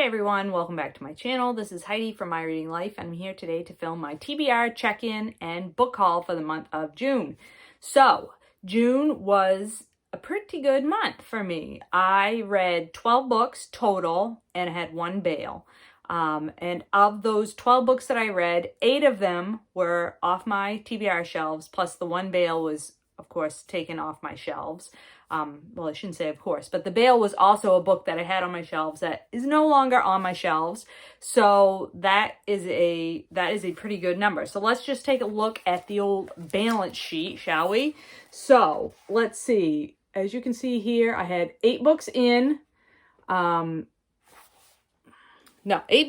Hey everyone, welcome back to my channel. This is Heidi from My Reading Life. I'm here today to film my TBR check-in and book haul for the month of June. So, June was a pretty good month for me. I read 12 books total and had one bail. And of those 12 books that I read, 8 of them were off my TBR shelves, plus the one bail was, of course, taken off my shelves. Well, I shouldn't say of course, but The Bail was also a book that I had on my shelves that is no longer on my shelves. So that is a pretty good number. So let's just take a look at the old balance sheet, shall we? So let's see. As you can see here, I had 8 books in. 8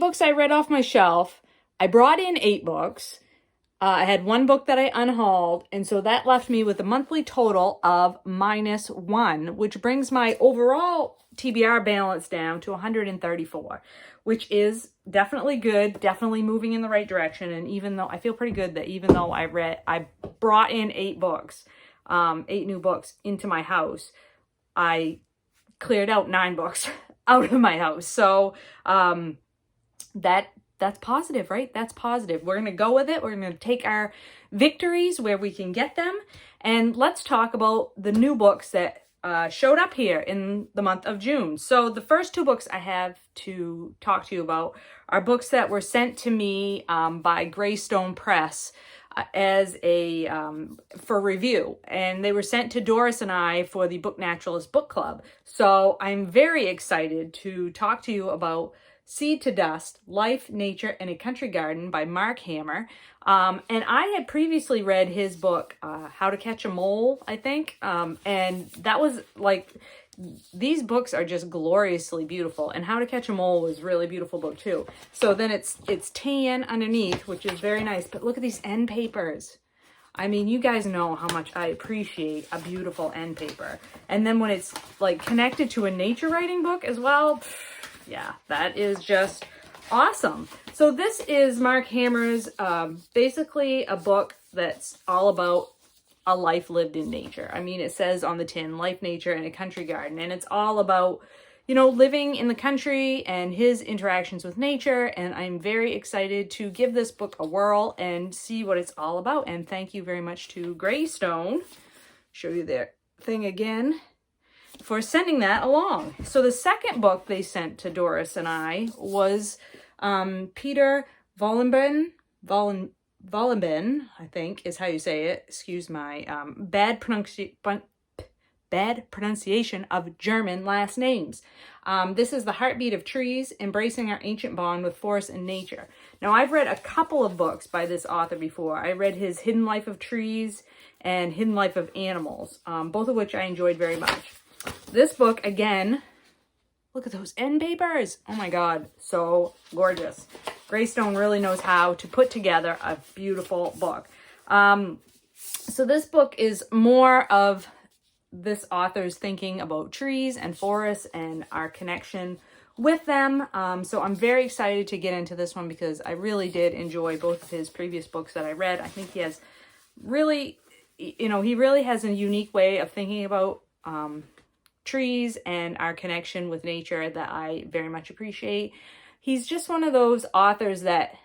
books I read off my shelf. I brought in 8 books. I had 1 book that I unhauled, and so that left me with a monthly total of -1, which brings my overall TBR balance down to 134, which is definitely good, definitely moving in the right direction. And even though I feel pretty good that even though I brought in 8 books, 8 new books into my house, I cleared out 9 books out of my house. So that's positive, right? That's positive. We're going to go with it. We're going to take our victories where we can get them. And let's talk about the new books that showed up here in the month of June. So the first 2 books I have to talk to you about are books that were sent to me by Greystone Press as a for review, and they were sent to Doris and I for the Book Naturalist Book Club. So I'm very excited to talk to you about Seed to Dust, Life, Nature, and a Country Garden by Marc Hammer. And I had previously read his book, How to Catch a Mole, I think. And that was like, these books are just gloriously beautiful. And How to Catch a Mole was a really beautiful book too. So then it's tan underneath, which is very nice. But look at these end papers. I mean, you guys know how much I appreciate a beautiful end paper. And then when it's like connected to a nature writing book as well, yeah, that is just awesome. So this is Marc Hammer's, basically a book that's all about a life lived in nature. I mean, it says on the tin, Life, Nature, and a Country Garden. And it's all about, you know, living in the country and his interactions with nature. And I'm very excited to give this book a whirl and see what it's all about. And thank you very much to Greystone. Show you their thing again, for sending that along. So the second book they sent to Doris and I was Peter Wolleben, I think is how you say it. Excuse my bad pronunciation of German last names. This is The Heartbeat of Trees, Embracing Our Ancient Bond with Forest and Nature. Now, I've read a couple of books by this author before. I read his Hidden Life of Trees and Hidden Life of Animals, both of which I enjoyed very much. This book, again, look at those end papers. Oh my God, so gorgeous. Greystone really knows how to put together a beautiful book. So this book is more of this author's thinking about trees and forests and our connection with them. So I'm very excited to get into this one because I really did enjoy both of his previous books that I read. I think he has really, you know, he really has a unique way of thinking about trees and our connection with nature that I very much appreciate. He's just one of those authors that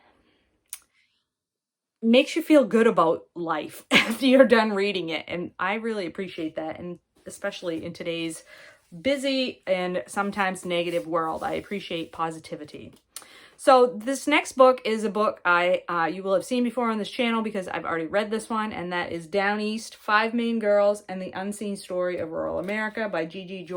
makes you feel good about life after you're done reading it. And I really appreciate that. And especially in today's busy and sometimes negative world, I appreciate positivity. So this next book is a book you will have seen before on this channel because I've already read this one, and that is Downeast, 5 Maine Girls and the Unseen Story of Rural America by Gigi.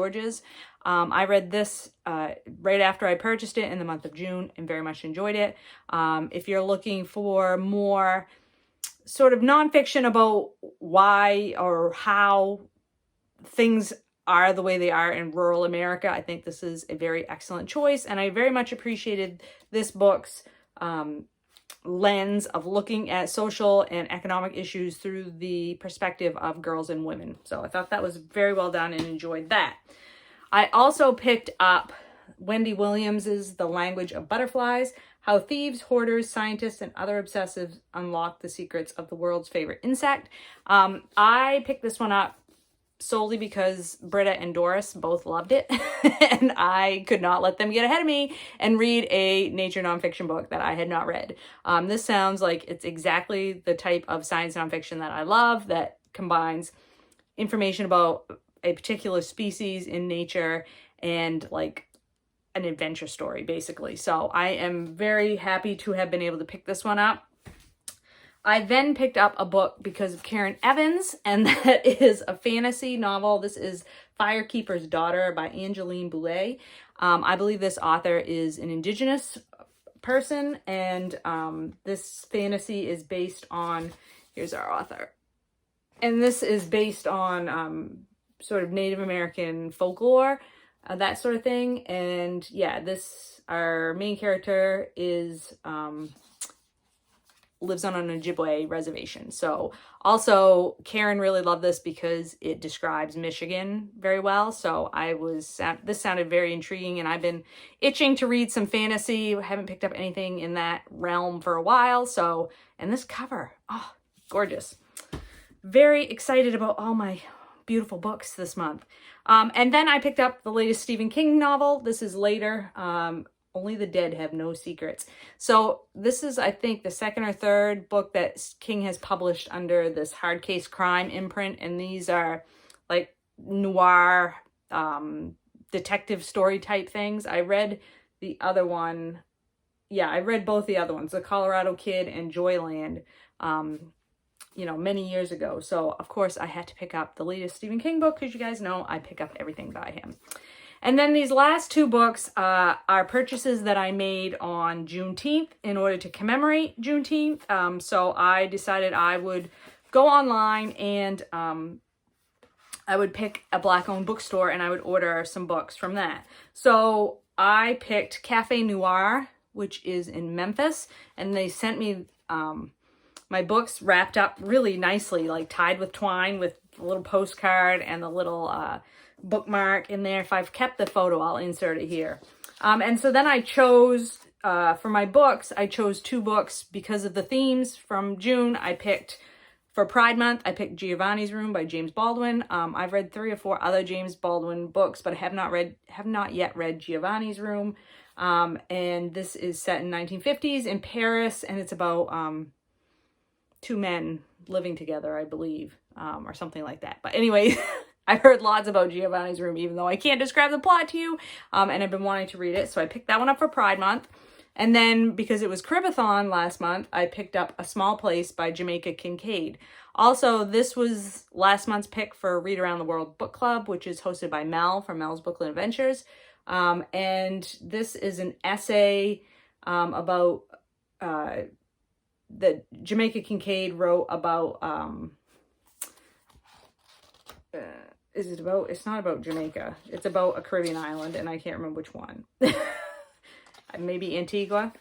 I read this right after I purchased it in the month of June and very much enjoyed it. If you're looking for more sort of nonfiction about why or how things are the way they are in rural America, I think this is a very excellent choice. And I very much appreciated this book's lens of looking at social and economic issues through the perspective of girls and women. So I thought that was very well done and enjoyed that. I also picked up Wendy Williams's The Language of Butterflies, How Thieves, Hoarders, Scientists, and Other Obsessives Unlock the Secrets of the World's Favorite Insect. I picked this one up solely because Britta and Doris both loved it, and I could not let them get ahead of me and read a nature nonfiction book that I had not read. This sounds like it's exactly the type of science nonfiction that I love, that combines information about a particular species in nature and like an adventure story, basically. So I am very happy to have been able to pick this one up. I then picked up a book because of Karen Evans, and that is a fantasy novel. This is Firekeeper's Daughter by Angeline Boulley. I believe this author is an Indigenous person, and this fantasy is based on, here's our author, and this is based on sort of Native American folklore, that sort of thing. And yeah, our main character is lives on an Ojibwe reservation. So also Karen really loved this because it describes Michigan very well. So this sounded very intriguing, and I've been itching to read some fantasy. I haven't picked up anything in that realm for a while. So, and this cover, oh, gorgeous. Very excited about all my beautiful books this month. And then I picked up the latest Stephen King novel. This is later. Only the Dead Have No Secrets. So this is, I think, the second or third book that King has published under this hard case crime imprint. And these are like noir, detective story type things. I read the other one. Yeah, I read both the other ones, The Colorado Kid and Joyland, many years ago. So of course I had to pick up the latest Stephen King book, because you guys know I pick up everything by him. And then these last two books are purchases that I made on Juneteenth in order to commemorate Juneteenth. So I decided I would go online and I would pick a Black-owned bookstore and I would order some books from that. So I picked Cafe Noir, which is in Memphis, and they sent me my books wrapped up really nicely, like tied with twine with a little postcard and the little bookmark in there. If I've kept the photo, I'll insert it here. And so then I chose, for my books, I chose two books because of the themes from June. I picked, for Pride Month, I picked Giovanni's Room by James Baldwin. I've read 3 or 4 other James Baldwin books, but I have not yet read Giovanni's Room. And this is set in 1950s in Paris, and it's about 2 men living together, I believe, or something like that. But anyway, I've heard lots about Giovanni's Room, even though I can't describe the plot to you, and I've been wanting to read it. So I picked that one up for Pride Month. And then, because it was Cribathon last month, I picked up A Small Place by Jamaica Kincaid. Also, this was last month's pick for Read Around the World Book Club, which is hosted by Mel from Mel's Booklet Adventures. And this is an essay about that Jamaica Kincaid wrote about, it's not about Jamaica. It's about a Caribbean island, and I can't remember which one. Maybe Antigua.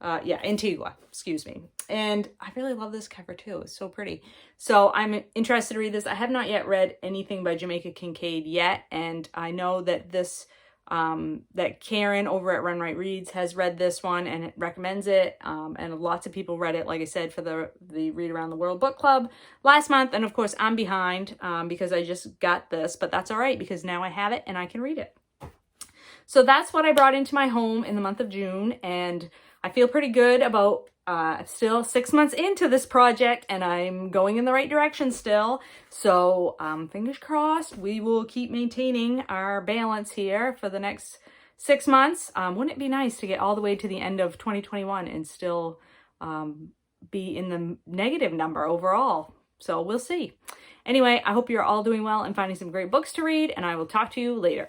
Yeah, Antigua, excuse me. And I really love this cover too. It's so pretty. So I'm interested to read this. I have not yet read anything by Jamaica Kincaid yet, and I know that that Karen over at Run Right Reads has read this one and recommends it, and lots of people read it, like I said, for the Read Around the World Book Club last month. And of course I'm behind because I just got this, but that's all right, because now I have it and I can read it. So that's what I brought into my home in the month of June, and I feel pretty good about still 6 months into this project, and I'm going in the right direction still. So fingers crossed, we will keep maintaining our balance here for the next 6 months. Wouldn't it be nice to get all the way to the end of 2021 and still be in the negative number overall? So we'll see. Anyway, I hope you're all doing well and finding some great books to read, and I will talk to you later.